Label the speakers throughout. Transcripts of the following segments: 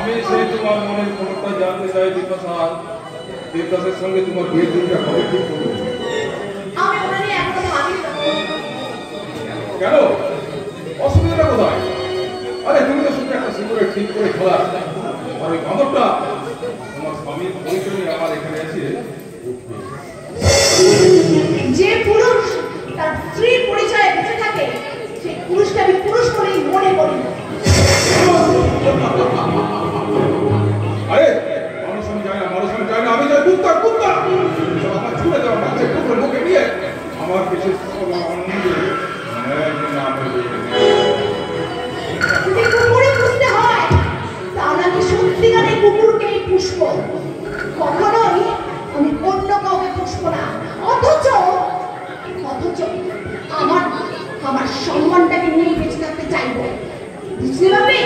Speaker 1: আমি সেই তোমার মনের খবরটা জানতে চাই বিপাশা। বিপাশার সঙ্গে তোমার বিয়ের দিনটা কবে ঠিক করবে?
Speaker 2: আমি ওটা নিয়ে এখনো ভাবিনি।
Speaker 1: কেন? অসুবিধাটা কোথায়? আরে তুমি তো শুধু একটা সিগারেট ঠিক করে খেলা, আর ওই খবরটা তোমার স্বামীর পরিচয় আমার এখানে এসে
Speaker 2: যে পুরুষ তার স্ত্রীর পরিচয়ে বেঁচে থাকে সেই পুরুষকে আমি পুরুষ বলেই মনে করি না।
Speaker 1: আরে মানুষ আমি যাই না, মানুষ আমি যাই না, আমি যাই কুত্তা কুত্তা। আমার ছুড়ে দেওয়া বাচ্চা কুকুর মুখে নিয়ে আমার কিছু
Speaker 2: যদি কুকুরই পুষতে হয় তাহলে আমি সত্যিকারের কুকুরকেই পুষব, কখনোই আমি অন্য কাউকে পুষব না। অথচ আমার আমার সম্মানটাকে নিয়ে বেঁচে থাকতে চাইবো, বুঝতে পারবে?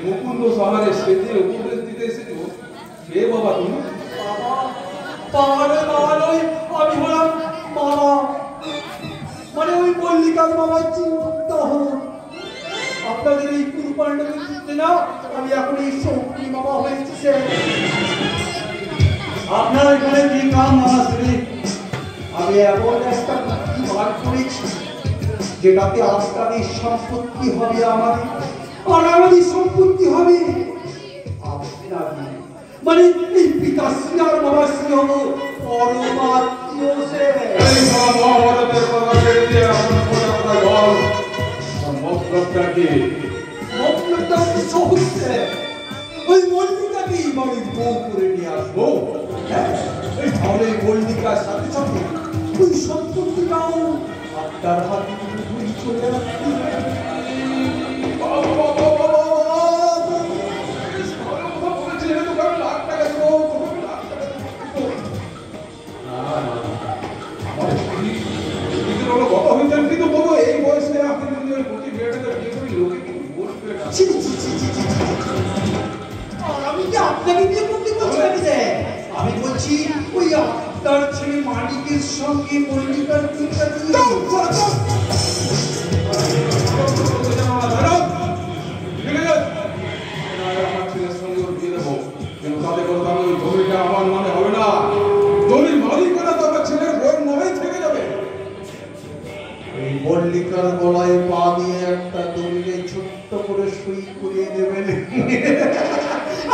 Speaker 2: মুকুন্দ শহরে সেজে উপদেশ দিতে এসেছো, কে বাবা তুমি?
Speaker 3: আমি হলাম মামা, মানে ওই মল্লিকার মামার চিন্তা হলো আপনাদের এই কুরবানটাকে দিতে না, আমি এখন এই শক্তি মামা হয়েছি। আপনার এখানে কি কাম মামা শ্রী? আমি এমন একটা বুদ্ধি বার করেছি যেটাতে আপনাদের সম্পত্তি হবে আমাদের, আর আমাদের সম্পত্তি হবে আপনাদের। মানে এই পিতাশ্রী আর মামাশ্রী হলো পরমাত্মীয়।
Speaker 1: এই মহাভারতের কথা ছেড়ে দিয়ে আমার সোজা কথা বল, মতলবটা কি?
Speaker 3: মতলবটা সহজ, ওই মল্লিকাকেই বাড়ির বউ করে নিয়ে আসবো। তাহলে মল্লিকার সাথে সাথে ওই সম্পত্তিটাও আপনার হাতে চলে আসবে। আমি বলছি ওই আপনার ছেলে মালিকের সঙ্গে মল্লিকার বিয়েটা
Speaker 1: আমার ছেলের সঙ্গে বিয়ে দেবো, কিন্তু তাতে করে আমি ওই জমিটা আমার নামে হবে না।
Speaker 3: বেটার গলায় পা দিয়ে একটা দড়িতে ছোট্ট করে সই করিয়ে দেবেন।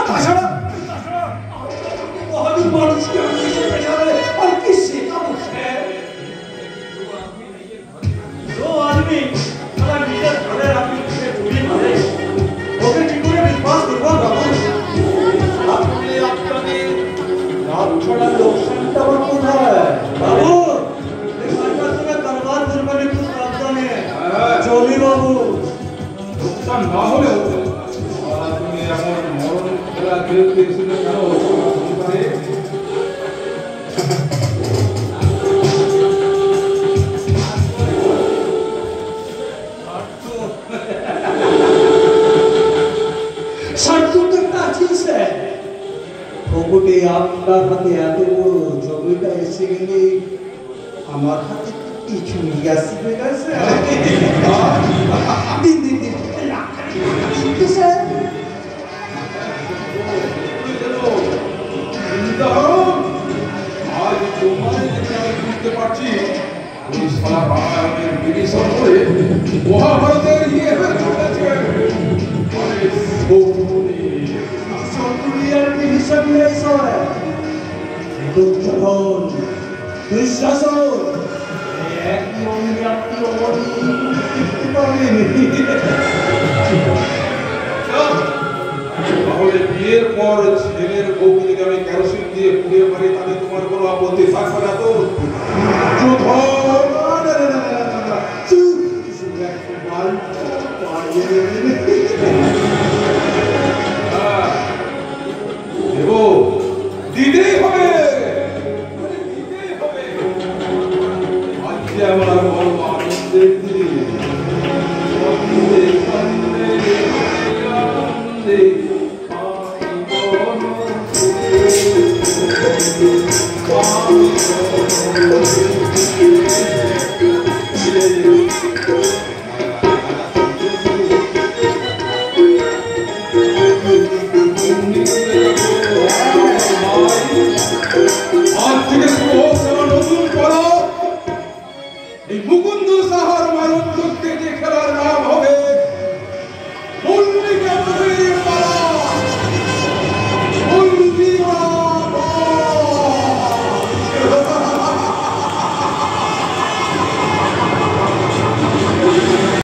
Speaker 3: তাছাড়া মহাবীর মানুষকে আমি নিজের পেছনে আর কি শেখাবো স্যার?
Speaker 4: जो आदमी सारा लीडर घरे आदमी के पूरी मारे ओके ठीक করে विश्वास করব বাবু
Speaker 3: আপনি আপনাদের রাত ছড়া লোকসানটা আমার কোথায়?
Speaker 4: बाबू ये सरकार से दरबार कुर्बानी को सावधान है चली बाबू
Speaker 1: লোকসান না হলেও তুমি এমন মরণ খেলা খেলতে এসেছিলে কেন? পরিবারে
Speaker 3: ফকুটে আপনার হাতে এত বড় জমিটা এসে গেলে আমার হাতে কিছু নিয়ে আসবে না স্যার। দিন দিন দিন কিন্তু স্যার
Speaker 1: চিন্তা করো, আজ তোমায় দেখে আমি বুঝতে পারছি ওই সারা রামায়ণের বিভীষণ করে মহাভারতের ইয়ে হয়ে চলেছে। অনেক শকুনি।
Speaker 3: শকুনিয়ার ডিভিশন নেই স্যার। দুর্যোধন দুঃশাসন একই অঙ্গে আপনি অমনি দেখতে পাবেন।
Speaker 1: তাহলে বিয়ের পর ছেলের বউকে যদি আমি কেরোসিন দিয়ে পুড়িয়ে মারি তাহলে তোমার কোনো আপত্তি থাকবে না তো? দেব, দিতেই হবে, দিতেই হবে। আজকে আমার